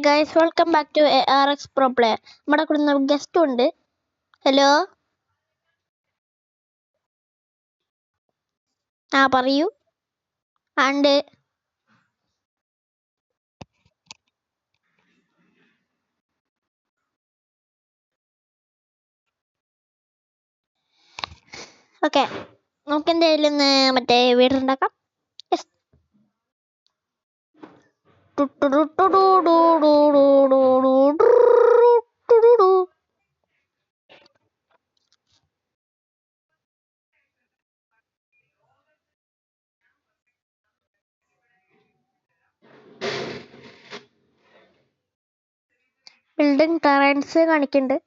Guys, welcome back to ARX Pro Player. നമ്മുടെ കൂടെ guest ഉണ്ട്. ഹലോ, പറയൂ. ആണ്ട് ഓക്കെ, നമുക്ക് എന്തായാലും മറ്റേ വീടുണ്ടാക്കാം. ബിൽഡിംഗ് ടെറൻസ് കാണിക്കുന്നുണ്ട്.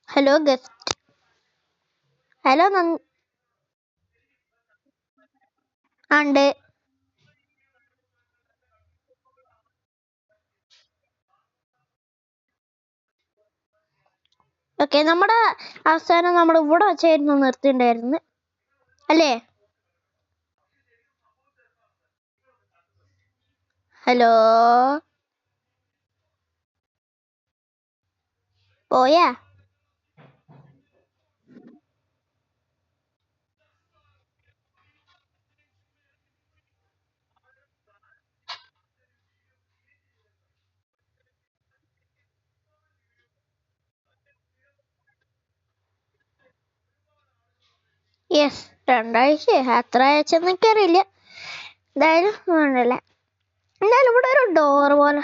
Hello guest. ഹലോ, ആണ്ട് ഓക്കെ. നമ്മുടെ അവസാനം നമ്മൾ ഇവിടെ വെച്ചായിരുന്നു നിർത്തിണ്ടായിരുന്നു അല്ലേ? ഹലോ, പോയാ? യെസ്, 2 ആഴ്ച. എത്ര ആഴ്ചന്ന് എനിക്കറിയില്ല. എന്തായാലും വേണ്ടല്ല. എന്തായാലും ഇവിടെ ഒരു ഡോർ പോലെ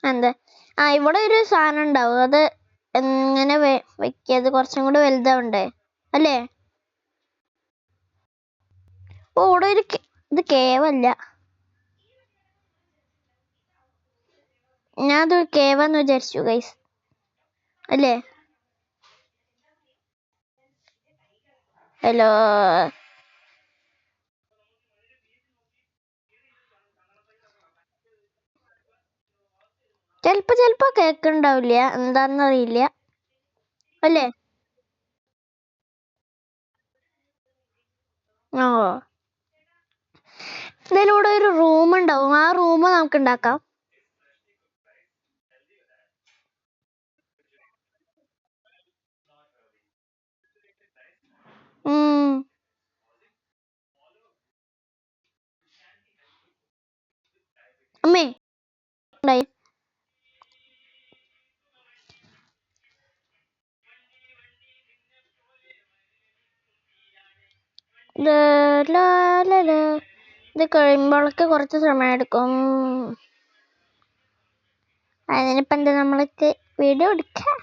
എന്താ ഇവിടെ ഒരു സാധനം ഉണ്ടാവും. അത് എങ്ങനെ വെക്കിയത് കുറച്ചും കൂടി വലുതാവണ്ടേ അല്ലേ? ഓ, ഇവിടെ ഒരു ഇത് കേവല്ല. ഞാനത് കേവെന്ന് വിചാരിച്ചു ഗൈസ്, അല്ലേ? ഹലോ, ചെലപ്പോ കേക്കുണ്ടാവില്ല, എന്താന്നറിയില്ല അല്ലേ? ഓ, എന്തായാലും ഇവിടെ ഒരു റൂം ഉണ്ടാവും. ആ റൂം നമുക്ക് ഉണ്ടാക്കാം. അമ്മേ ഉണ്ടായി. ഇത് കഴിയുമ്പോഴൊക്കെ കുറച്ച് സമയം എടുക്കും. അതിനിപ്പോ എന്താ, നമ്മൾക്ക് വീഡിയോ എടുക്കാം.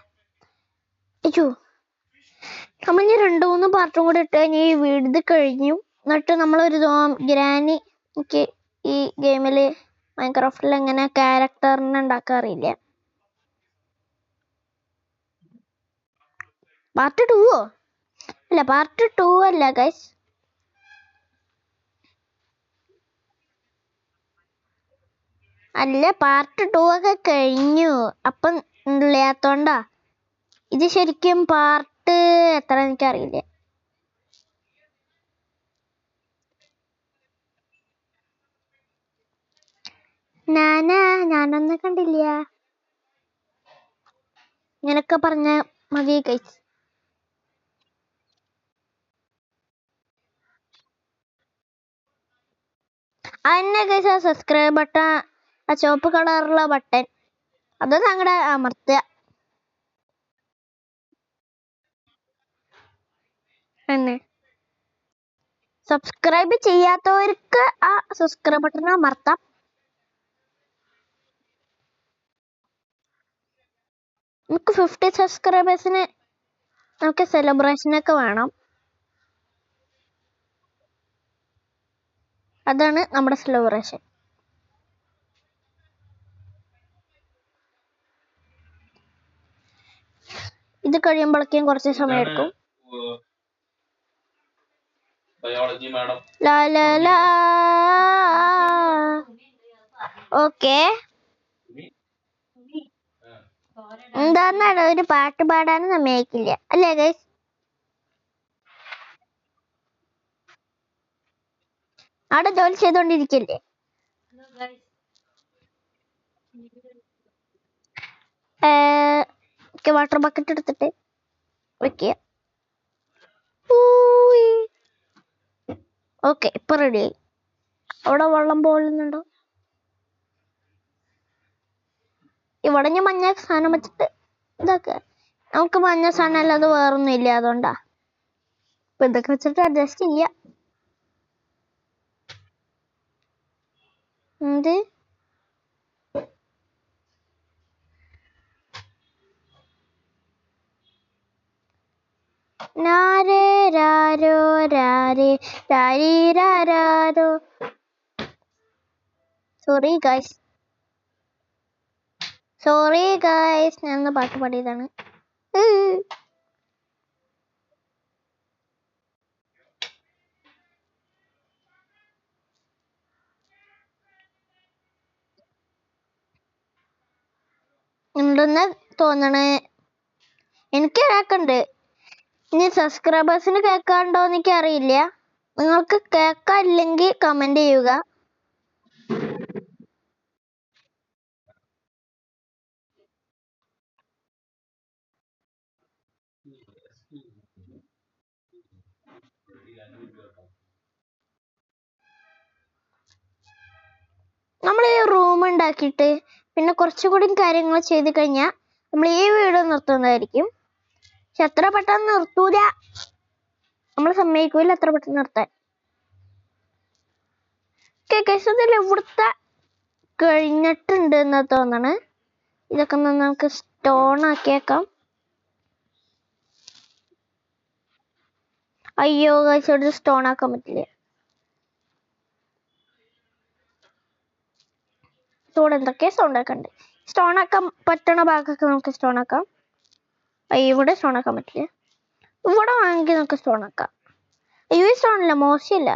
നമ്മൾ ഇനി 2-3 പാർട്ടും കൂടി ഇട്ട് കഴിഞ്ഞാൽ ഈ വീട് കഴിഞ്ഞു. എന്നിട്ട് നമ്മളൊരു ഗ്രാനി. എനിക്ക് ഈ ഗെയിമിൽ മൈൻക്രാഫ്റ്റിൽ എങ്ങനെ ക്യാരക്ടറിനെ ഉണ്ടാക്കാറില്ല. പാർട്ട് 2 അല്ല, പാർട്ട് 2 അല്ല ഗൈസ്. അല്ല, പാർട്ട് 2 ഒക്കെ കഴിഞ്ഞു. അപ്പം ഇല്ലാത്തോണ്ടാ. ഇത് ശരിക്കും പാർട്ട് എത്ര എനിക്കറിയില്ല. ഞാനൊന്നും കണ്ടില്ല. ഇങ്ങനൊക്കെ പറഞ്ഞ മതി ഗൈസ്. അതന്നെ ഗൈസ്, ആ സബ്സ്ക്രൈബ് ബട്ടൺ, ആ ചുവപ്പ് കളറുള്ള ബട്ടൺ, അത് ഞങ്ങളുടെ അമർത്തുക. തന്നെ സബ്സ്ക്രൈബ് ചെയ്യാത്തവർക്ക് ആ സബ്സ്ക്രൈബ് ബട്ടൺ അമർത്താം. നമുക്ക് 50 സബ്സ്ക്രൈബേഴ്സിന് നമുക്ക് സെലിബ്രേഷനൊക്കെ വേണം. അതാണ് നമ്മുടെ സെലിബ്രേഷൻ. ഇത് കഴിയുമ്പോഴേക്കും കുറച്ച് സമയം എടുക്കും. ഓക്കെ, എന്താന്നാണ് ഒരു പാട്ട് പാടാനും സമ്മതിക്കില്ല അല്ലേ ഗൈസ്? അവിടെ ജോലി ചെയ്തോണ്ടിരിക്കല്ലേ? വാട്ടർ ബക്കറ്റ് എടുത്തിട്ട് വെക്കുക. ഓക്കെ, ഇപ്പൊ റെഡിയായി. അവിടെ വെള്ളം പോകുന്നുണ്ടോ? ഇവിടെ ഞാൻ മഞ്ഞ സാധനം വെച്ചിട്ട് ഇതൊക്കെ നമുക്ക് മഞ്ഞ സാധനം അല്ലാതെ വേറൊന്നും ഇല്ല, അതുകൊണ്ടാ ഇപ്പൊ ഇതൊക്കെ വെച്ചിട്ട് അഡ്ജസ്റ്റ് ചെയ്യാം. എന്ത് നാരേ രാരോ രാരേ രാരീരാരോ. സോറി ഗൈസ്, ഞാൻ പാട്ട് പാടിയതാണ്. ഉണ്ടെന്ന് തോന്നണേ, എനിക്ക് കേക്കണ്ട്. ഇനി സബ്സ്ക്രൈബേഴ്സിന് കേൾക്കാണ്ടോന്ന് എനിക്ക് അറിയില്ല. നിങ്ങൾക്ക് കേൾക്കാനില്ലെങ്കിൽ കമന്റ് ചെയ്യുക. നമ്മൾ ഈ റൂം ഉണ്ടാക്കിയിട്ട് പിന്നെ കുറച്ചുകൂടി കാര്യങ്ങൾ ചെയ്ത് കഴിഞ്ഞാൽ നമ്മൾ ഈ വീഡിയോ നിർത്തുന്നതായിരിക്കും. പക്ഷെ എത്ര പെട്ടെന്ന് നിർത്തൂല, നമ്മൾ സമ്മതിക്കൂല എത്ര പെട്ടെന്ന് നിർത്താൻ. ഇതിൽ ഇവിടുത്തെ കഴിഞ്ഞിട്ടുണ്ട് എന്ന് തോന്നണ്. ഇതൊക്കെ നമുക്ക് സ്റ്റോൺ ആക്കിയേക്കാം. അയ്യോ ഗൈസ്, ഇവിടെ സ്റ്റോൺ ആക്കാൻ പറ്റില്ല. ഇവിടെ എന്തൊക്കെ സ്റ്റോൺ ആക്കണ്ട്. സ്റ്റോൺ ആക്കാൻ പറ്റണ ഭാഗമൊക്കെ നമുക്ക് സ്റ്റോൺ ആക്കാം. ഇവിടെ സ്റ്റോൺ ആക്കാൻ പറ്റില്ല. ഇവിടെ വേണമെങ്കിൽ നമുക്ക് സ്റ്റോൺ ആക്കാം. ഈ സ്റ്റോണില്ല, മോശമില്ല,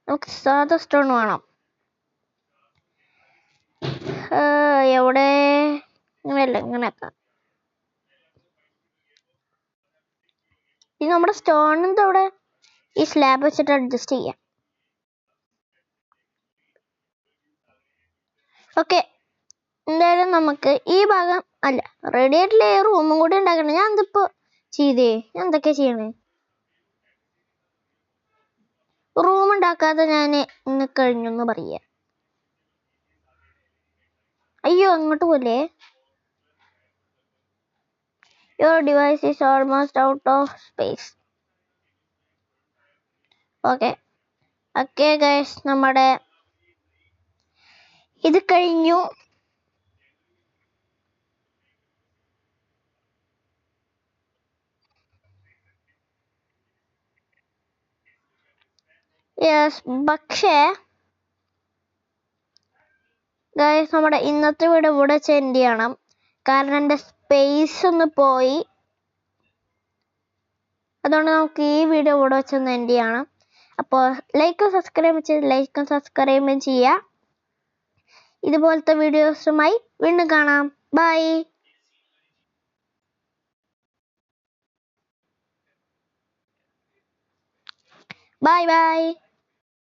നമുക്ക് സാധാ സ്റ്റോൺ വേണം. എവിടെ ഇങ്ങനെയല്ല, ഇങ്ങനെ ആക്കാം. ഇത് നമ്മുടെ സ്റ്റോണിന്റെ അവിടെ ഈ സ്ലാബ് വെച്ചിട്ട് അഡ്ജസ്റ്റ് ചെയ്യാം. ഓക്കെ, എന്തായാലും നമുക്ക് ഈ ഭാഗം അല്ല റെഡി ആയിട്ടുള്ള ഈ റൂമും കൂടി ഉണ്ടാക്കണം. ഞാൻ എന്തിപ്പോ ചെയ്തേ? ഞാൻ എന്തൊക്കെയാ ചെയ്യണേ? റൂം ഉണ്ടാക്കാതെ ഞാൻ ഇന്ന് കഴിഞ്ഞെന്ന് പറയാ. അയ്യോ, അങ്ങോട്ട് പോലെ. Your device is almost out of space. Okay guys, നമ്മുടെ ഇത് കഴിഞ്ഞു. പക്ഷേ ഗൈസ്, നമ്മുടെ ഇന്നത്തെ വീഡിയോ ഇവിടെ സെൻഡ് ചെയ്യണം. കാരണം എൻ്റെ സ്പേസ് ഒന്ന് പോയി. അതുകൊണ്ട് നമുക്ക് ഈ വീഡിയോ ഇവിടെ വെച്ചൊന്ന് എൻഡ് ചെയ്യണം. അപ്പോൾ ലൈക്കും സബ്സ്ക്രൈബും ചെയ്യുക. ഇതുപോലത്തെ വീഡിയോസുമായി വീണ്ടും കാണാം. ബൈ.